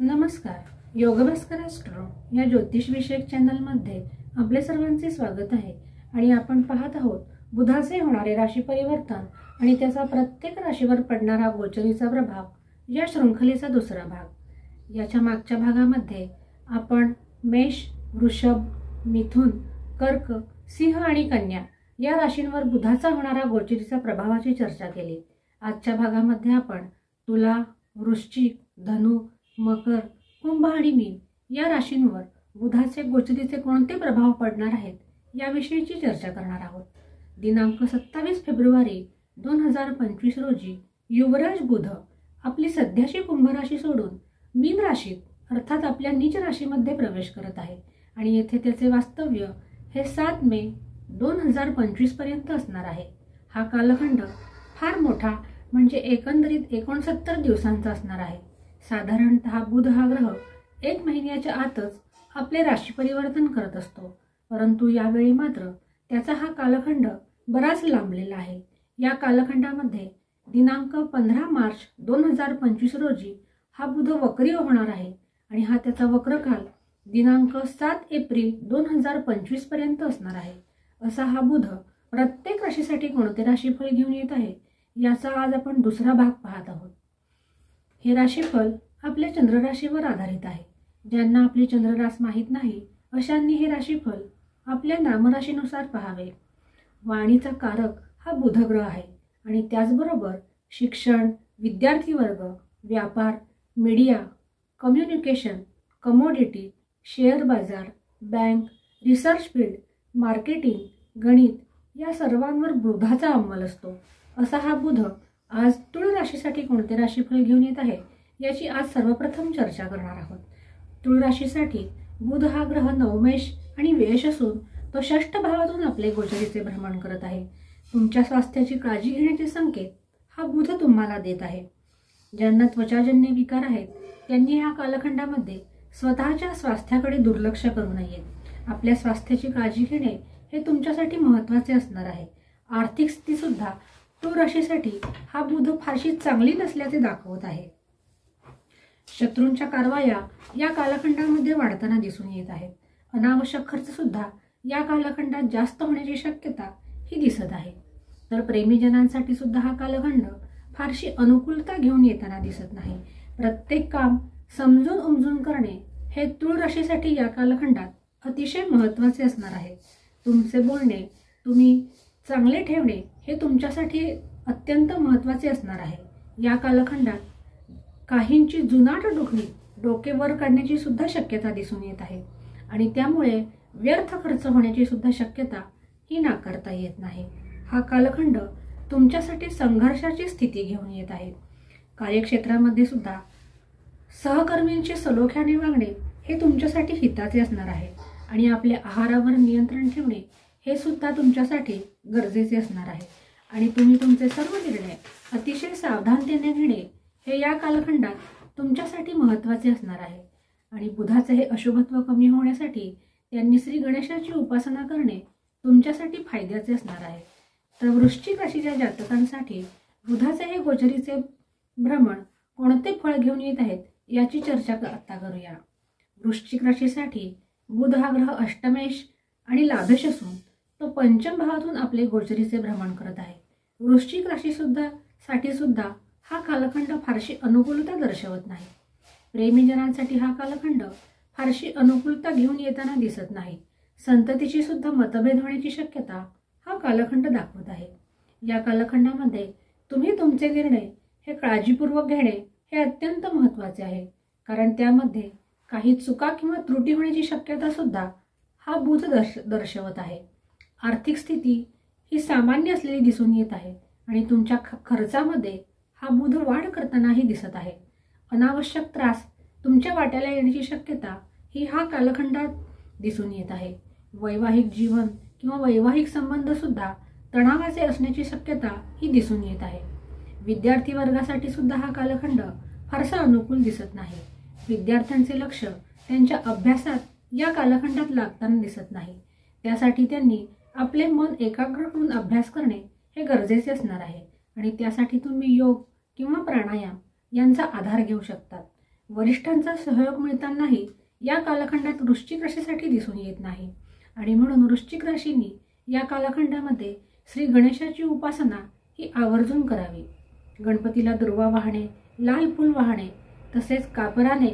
नमस्कार. योगभास्कर ॲस्ट्रो या ज्योतिष विषयक चॅनलमध्ये आपले सर्वांचे स्वागत आहे आणि आपण पाहत आहोत बुधाचे होणारे राशी परिवर्तन आणि त्याचा प्रत्येक राशीवर पडणारा गोचरीचा प्रभाव या शृंखलेचा दुसरा भाग. याच्या मागच्या भागामध्ये आपण मेष, वृषभ, मिथुन, कर्क, सिंह आणि कन्या या राशींवर बुधाचा होणारा गोचरीचा प्रभावाची चर्चा केली. आजच्या भागामध्ये आपण तुला, वृश्चिक, धनु, मकर, कुंभ आणि मीन या राशींवर बुधाचे गोचरीचे कोणते प्रभाव पडणार आहेत याविषयीची चर्चा करणार आहोत. दिनांक 27 फेब्रुवारी 2025 रोजी युवराज बुध आपली सध्याची कुंभ राशी सोडून मीन राशीत अर्थात आपल्या नीच राशीमध्ये प्रवेश करत आहे आणि येथे त्याचे वास्तव्य हे 7 मे 2025 पर्यंत असणार आहे. हा कालखंड फार मोठा म्हणजे एकंदरीत 69 दिवसांचा असणार आहे. साधारणतः बुध हा ग्रह 1 महिन्याच्या आतच आपले राशी परिवर्तन करत असतो, परंतु यावेळी मात्र त्याचा हा कालखंड बराच लांबलेला आहे. या कालखंडामध्ये दिनांक 15 मार्च 2025 रोजी हा बुध वक्री होणार आहे आणि हा त्याचा वक्रकाल दिनांक 7 एप्रिल 2025 पर्यंत असणार आहे. असा हा बुध प्रत्येक राशीसाठी कोणते राशीफळ घेऊन येत आहे याचा आज आपण दुसरा भाग पाहत आहोत. हे राशीफल आपल्या चंद्रराशीवर आधारित आहे. ज्यांना आपली चंद्ररास माहीत नाही अशांनी हे राशीफल आपल्या नामराशीनुसार पाहावे. वाणीचा कारक हा बुध ग्रह आहे आणि त्याचबरोबर शिक्षण, विद्यार्थी वर्ग, व्यापार, मीडिया, कम्युनिकेशन, कमोडिटी, शेअर बाजार, बँक, रिसर्च फील्ड, मार्केटिंग, गणित या सर्वांवर बुधाचा अंमल असतो. असा हा बुध आज तुळ राशीसाठी कोणते राशीफल घेऊन येत आहे याची आज सर्वप्रथम चर्चा करणार आहोत. तुळ राशीसाठी बुध हा ग्रह नवमेश आणि वेश असून तो 6ष्ठ भावातून आपले गोचरीचे भ्रमण करत आहे. तुमच्या स्वास्थ्याची काळजी घेण्याचे संकेत हा बुध तुम्हाला देत आहे. ज्यांना त्वचाजन्य विकार आहेत त्यांनी या कालखंडामध्ये स्वतःच्या स्वास्थ्याकडे दुर्लक्ष करू नये. आपल्या स्वास्थ्याची काळजी घेणे हे तुमच्यासाठी महत्त्वाचे असणार आहे. आर्थिक स्थिती सुद्धा तुळ राशीसाठी हा बुध फारशी चांगली नसल्याचे दाखवत आहे. शत्रूंच्या कारवाया या कालखंडामध्ये वाढताना दिसून येत आहेत. अनावश्यक खर्च सुद्धा या कालखंडात जास्त होण्याची शक्यता ही दिसत आहे. तर प्रेमीजनांसाठी सुद्धा हा कालखंड फारशी अनुकूलता घेऊन येताना दिसत नाही. प्रत्येक काम समजून उमजून करणे हे तुळ राशीसाठी या कालखंडात अतिशय महत्त्वाचे असणार आहे. तुमचे बोलणे तुम्ही चांगले ठेवणे हे तुमच्यासाठी अत्यंत महत्त्वाचे असणार आहे. या कालखंडात काहींची जुनाट डोके वर काढण्याची सुद्धा शक्यता दिसून येत आहे आणि त्यामुळे व्यर्थ खर्च होण्याची सुद्धा शक्यता ही नाकारता येत नाही. हा कालखंड तुमच्यासाठी संघर्षाची स्थिती घेऊन येत आहे. कार्यक्षेत्रामध्ये सुद्धा सहकर्मींची सलोख्याने वागणे हे तुमच्यासाठी हिताचे असणार आहे आणि आपल्या आहारावर नियंत्रण ठेवणे हे सुद्धा तुमच्यासाठी गरजेचे असणार आहे आणि तुम्ही तुमचे सर्व निर्णय अतिशय सावधानतेने घेणे हे या कालखंडात तुमच्यासाठी महत्त्वाचे असणार आहे. आणि बुधाचे हे अशुभत्व कमी होण्यासाठी त्यांनी श्री गणेशाची उपासना करणे तुमच्यासाठी फायद्याचे असणार आहे. तर वृश्चिक राशीच्या जातकांसाठी बुधाचे हे गोचरीचे भ्रमण कोणते फळ घेऊन येत आहेत याची चर्चा आता करूया. वृश्चिक राशीसाठी बुध हा ग्रह अष्टमेश आणि लाभेश असून तो 5म भावातून आपले गोचरीचे भ्रमण करत आहे. वृश्चिक राशी सुद्धा हा कालखंड फारशी अनुकूलता दर्शवत नाही. प्रेमीजनांसाठी हा कालखंड फारशी अनुकूलता घेऊन येताना दिसत नाही. संततीची सुद्धा मतभेद होण्याची शक्यता हा कालखंड दाखवत आहे. या कालखंडामध्ये तुम्ही तुमचे निर्णय हे काळजीपूर्वक घेणे हे अत्यंत महत्त्वाचे आहे, कारण त्यामध्ये काही चुका किंवा त्रुटी होण्याची शक्यता सुद्धा हा बुध दर्शवत आहे. आर्थिक स्थिती ही सामान्य असलेली दिसून येत आहे आणि तुमच्या खर्चामध्ये हा बुध वाढ करतानाही दिसत आहे. अनावश्यक त्रास तुमच्या वाट्याला येण्याची शक्यता ही हा कालखंडात दिसून येत आहे. वैवाहिक जीवन किंवा वैवाहिक संबंध सुद्धा तणावाचे असण्याची शक्यता ही दिसून येत आहे. विद्यार्थी वर्गासाठी सुद्धा हा कालखंड फारसा अनुकूल दिसत नाही. विद्यार्थ्यांचे लक्ष त्यांच्या अभ्यासात या कालखंडात लागताना दिसत नाही. त्यासाठी त्यांनी आपले मन एकाग्र करून अभ्यास करणे हे गरजेचे असणार आहे आणि त्यासाठी तुम्ही योग किंवा प्राणायाम यांचा आधार घेऊ शकतात. वरिष्ठांचा सहयोग मिळतानाही या कालखंडात वृश्चिक राशीसाठी दिसून येत नाही आणि म्हणून वृश्चिक राशींनी या कालखंडामध्ये श्री गणेशाची उपासना ही आवर्जून करावी। गणपतीला दुर्वा वाहणे, लाल फूल वाहणे तसेच कापराने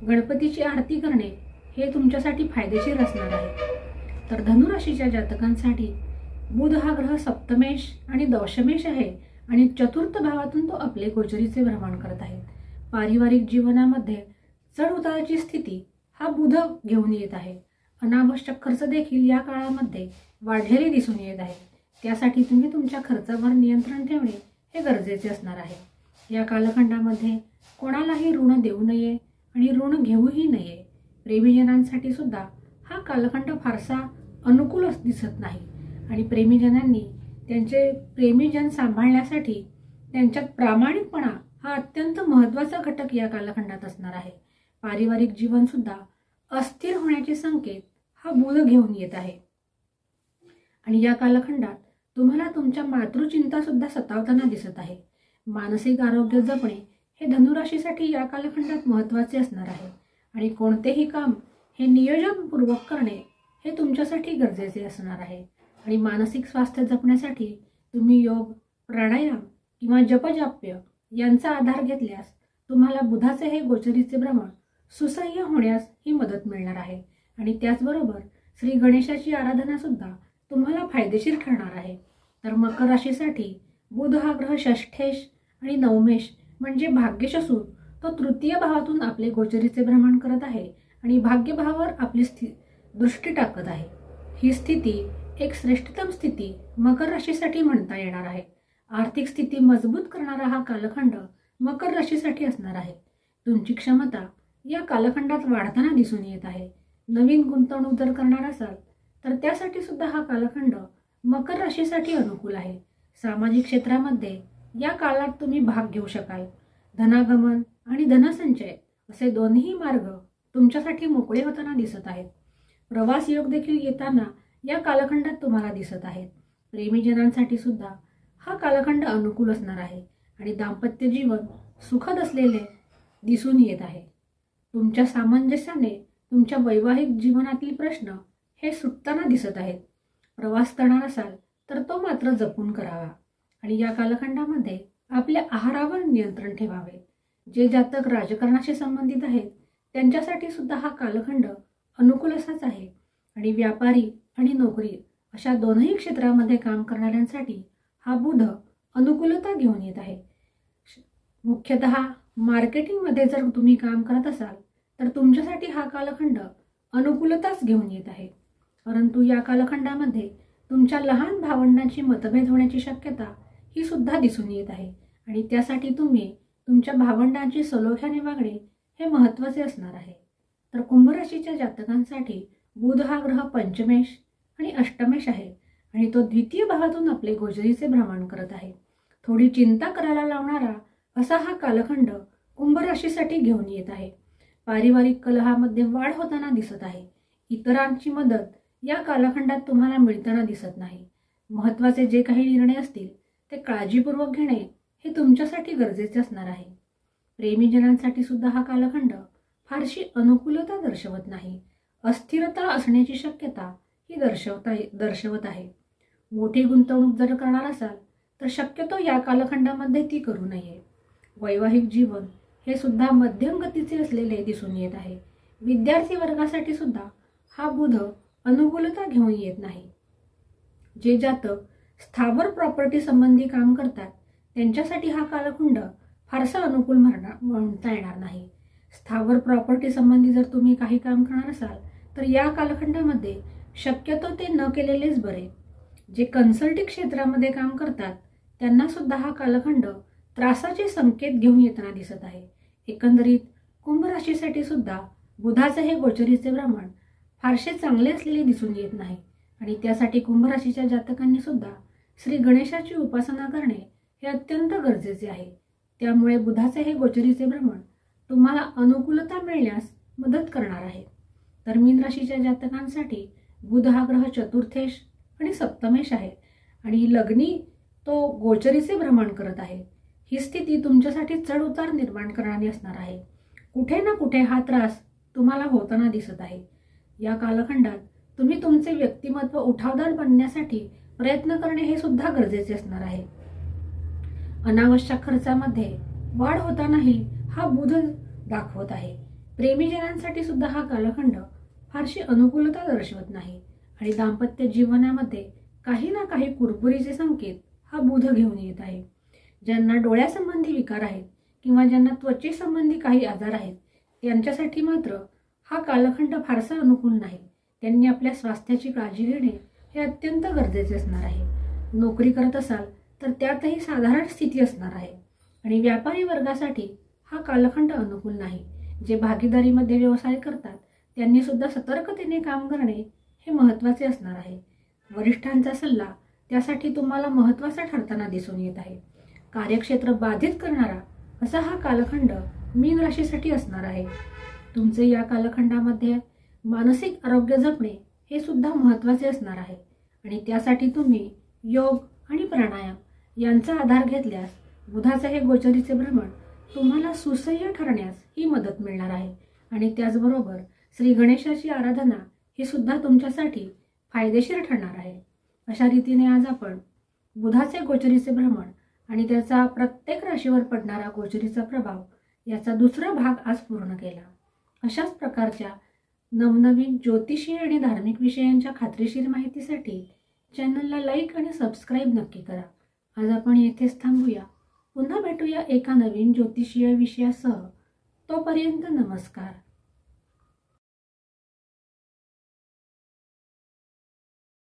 गणपतीची आरती करणे हे तुमच्यासाठी फायदेशीर असणार आहे। तर धनुराशीच्या जातकांसाठी बुध हा ग्रह सप्तमेश आणि दशमेश आहे आणि चतुर्थ भावातून तो आपले गोचरीचे भ्रमण करत आहे। पारिवारिक जीवनामध्ये चढ उताराची स्थिती हा बुध घेऊन येत आहे। अनावश्यक खर्च देखील या काळामध्ये वाढलेले दिसून येत आहे। त्यासाठी तुम्ही तुमच्या खर्चावर नियंत्रण ठेवणे हे गरजेचे असणार आहे। या कालखंडामध्ये कोणालाही ऋण देऊ नये आणि ऋण घेऊही नये। प्रेमीजनांसाठी सुद्धा हा कालखंड फारसा अनुकूल दिसत नाही आणि प्रेमीजनांनी त्यांचे प्रेमीजन सांभाळण्यासाठी त्यांच्यात प्रामाणिकपणा हा अत्यंत महत्त्वाचा घटक या कालखंडात असणार आहे। पारिवारिक जीवन सुद्धा अस्थिर होण्याचे संकेत हा बुध घेऊन येत आहे आणि या कालखंडात तुम्हाला तुमच्या मातृचिंता सुद्धा सतावताना दिसत आहे। मानसिक आरोग्य जपणे हे धनुराशीसाठी या कालखंडात महत्त्वाचे असणार आहे आणि कोणतेही काम हे नियोजनपूर्वक करणे हे तुमच्यासाठी गरजेचे असणार आहे आणि मानसिक स्वास्थ्य जपण्यासाठी तुम्ही योग, प्राणायाम किंवा जपजाप्य यांचा आधार घेतल्यास तुम्हाला बुधाचे हे गोचरीचे भ्रमण सुसह्य होण्यास ही मदत मिळणार आहे आणि त्याचबरोबर श्री गणेशाची आराधना सुद्धा तुम्हाला फायदेशीर ठरणार आहे। तर मकर राशीसाठी बुध हा ग्रह षष्ठेश आणि नवमेश म्हणजे भाग्येश असून तो तृतीय भावातून आपले गोचरीचे भ्रमण करत आहे आणि भाग्यभावावर आपली दृष्टी टाकत आहे। ही स्थिती एक श्रेष्ठतम स्थिती मकर राशीसाठी म्हणता येणार आहे। आर्थिक स्थिती मजबूत करणारा हा कालखंड मकर राशीसाठी असणार आहे। तुमची क्षमता या कालखंडात वाढताना दिसून येत आहे। नवीन गुंतवणूक जर करणार असाल तर त्यासाठी सुद्धा हा कालखंड मकर राशीसाठी अनुकूल आहे। सामाजिक क्षेत्रामध्ये या काळात तुम्ही भाग घेऊ शकाल। धनागमन आणि धनसंचय असे दोन्ही मार्ग तुमच्यासाठी मोकळे होताना दिसत आहेत। प्रवास योग देखील येताना या कालखंडात तुम्हाला दिसत आहेत। प्रेमीजनांसाठी सुद्धा हा कालखंड अनुकूल असणार आहे आणि दाम्पत्य जीवन सुखद असलेले दिसून येत आहे। तुमच्या सामंजस्याने तुमच्या वैवाहिक जीवनातील प्रश्न हे सुटताना दिसत आहेत। प्रवास करणार असाल तर तो मात्र जपून करावा आणि या कालखंडामध्ये आपल्या आहारावर नियंत्रण ठेवावे। जे जातक राजकारणाशी संबंधित आहेत त्यांच्यासाठी सुद्धा हा कालखंड अनुकूल असाच आहे आणि व्यापारी आणि नोकरी अशा दोनही क्षेत्रामध्ये काम करणाऱ्यांसाठी हा बुध अनुकूलता घेऊन येत आहे। मुख्यतः मार्केटिंगमध्ये जर तुम्ही काम करत असाल तर तुमच्यासाठी हा कालखंड अनुकूलताच घेऊन येत आहे। परंतु या कालखंडामध्ये तुमच्या लहान भावंडांची मतभेद होण्याची शक्यता ही सुद्धा दिसून येत आहे आणि त्यासाठी तुम्ही तुमच्या भावंडांची सलोख्याने वागणे हे महत्त्वाचे असणार आहे। तर कुंभ राशीच्या जातकांसाठी बुध हा ग्रह पंचमेश आणि अष्टमेश आहे आणि तो द्वितीय भावातून आपले गोचरीचे भ्रमण करत आहे। थोडी चिंता करायला लावणारा असा हा कालखंड कुंभ राशीसाठी घेऊन येत आहे। पारिवारिक कलहामध्ये वाढ होताना दिसत आहे। इतरांची मदत या कालखंडात तुम्हाला मिळताना दिसत नाही। महत्त्वाचे जे काही निर्णय असतील ते काळजीपूर्वक घेणे हे तुमच्यासाठी गरजेचे असणार आहे। प्रेमीजनांसाठी सुद्धा हा कालखंड फारशी अनुकूलता दर्शवत नाही। अस्थिरता असण्याची शक्यता ही दर्शवत आहे। मोठी गुंतवणूक जर करणार असाल तर शक्यतो या कालखंडामध्ये ती करू नये। वैवाहिक जीवन हे सुद्धा मध्यम गतीचे असलेले दिसून येत आहे। विद्यार्थी वर्गासाठी सुद्धा हा बुध अनुकूलता घेऊन येत नाही। जे जातक स्थावर प्रॉपर्टी संबंधी काम करतात त्यांच्यासाठी हा कालखंड फारसा अनुकूल म्हणता येणार नाही। स्थावर प्रॉपर्टी संबंधी जर तुम्ही काही काम करणार असाल तर या कालखंडामध्ये शक्यतो ते न केलेलेच बरे। जे कन्सल्टिंग क्षेत्रामध्ये काम करतात त्यांना सुद्धा हा कालखंड त्रासाचे संकेत घेऊन येताना दिसत आहे। एकंदरीत कुंभ राशीसाठी सुद्धा बुधाचे हे गोचरीचे भ्रमण फारसे चांगले असलेले दिसून येत नाही आणि त्यासाठी कुंभ राशीच्या जातकांनी सुद्धा श्री गणेशाची उपासना करणे हे अत्यंत गरजेचे आहे। त्यामुळे बुधाचे हे गोचरीचे भ्रमण तुम्हाला अनुकूलता मिळण्यास मदत करणार आहे। तर मीन राशीच्या जातकांसाठी बुध हा ग्रह चतुर्थेश आणि सप्तमेश आहे आणि लग्नी तो गोचरीचे भ्रमण करत आहे। ही स्थिती तुमच्यासाठी चढ उतार निर्माण करणारी असणार आहे। कुठे ना कुठे हा त्रास तुम्हाला होताना दिसत आहे. या कालखंडात तुम्ही तुमचे व्यक्तिमत्व उठावदार बनण्यासाठी प्रयत्न करणे हे सुद्धा गरजेचे असणार आहे. अनावश्यक खर्चामध्ये वाढ होतानाही हा बुध दाखवत आहे. प्रेमीजनांसाठी सुद्धा हा कालखंड फारशी अनुकूलता दर्शवत नाही आणि दाम्पत्य जीवनामध्ये काही ना काही कुरबुरीचे संकेत हा बुध घेऊन येत आहे. ज्यांना डोळ्यासंबंधी विकार आहेत किंवा ज्यांना त्वचेसंबंधी काही आजार आहेत त्यांच्यासाठी मात्र हा कालखंड फारसा अनुकूल नाही. त्यांनी आपल्या स्वास्थ्याची काळजी घेणे हे अत्यंत गरजेचे असणार आहे. नोकरी करत असाल तर त्यातही साधारण स्थिती असणार आहे आणि व्यापारी वर्गासाठी हा कालखंड अनुकूल नाही. जे भागीदारीमध्ये व्यवसाय करतात त्यांनी सुद्धा सतर्कतेने काम करणे हे महत्त्वाचे असणार आहे. वरिष्ठांचा सल्ला त्यासाठी तुम्हाला महत्त्वाचा ठरताना दिसून येत आहे. कार्यक्षेत्र बाधित करणारा असा हा कालखंड मीन राशीसाठी असणार आहे. तुमचे या कालखंडामध्ये मानसिक आरोग्य जपणे हे सुद्धा महत्त्वाचे असणार आहे आणि त्यासाठी तुम्ही योग आणि प्राणायाम यांचा आधार घेतल्यास बुधाचे हे गोचरीचे भ्रमण तुम्हाला सुसह्य ठरण्यास ही मदत मिळणार आहे आणि त्याचबरोबर श्री गणेशाची आराधना ही सुद्धा तुमच्यासाठी फायदेशीर ठरणार आहे. अशा रीतीने आज आपण बुधाचे गोचरीचे भ्रमण आणि त्याचा प्रत्येक राशीवर पडणारा गोचरीचा प्रभाव याचा दुसरा भाग आज पूर्ण केला. अशाच प्रकारच्या नवनवीन ज्योतिषीय आणि धार्मिक विषयांच्या खात्रीशीर माहितीसाठी चॅनलला लाईक आणि सबस्क्राईब नक्की करा. आज आपण येथेच थांबूया. पुन्हा भेटूया एका नवीन ज्योतिषीय विषयासह. तोपर्यंत नमस्कार.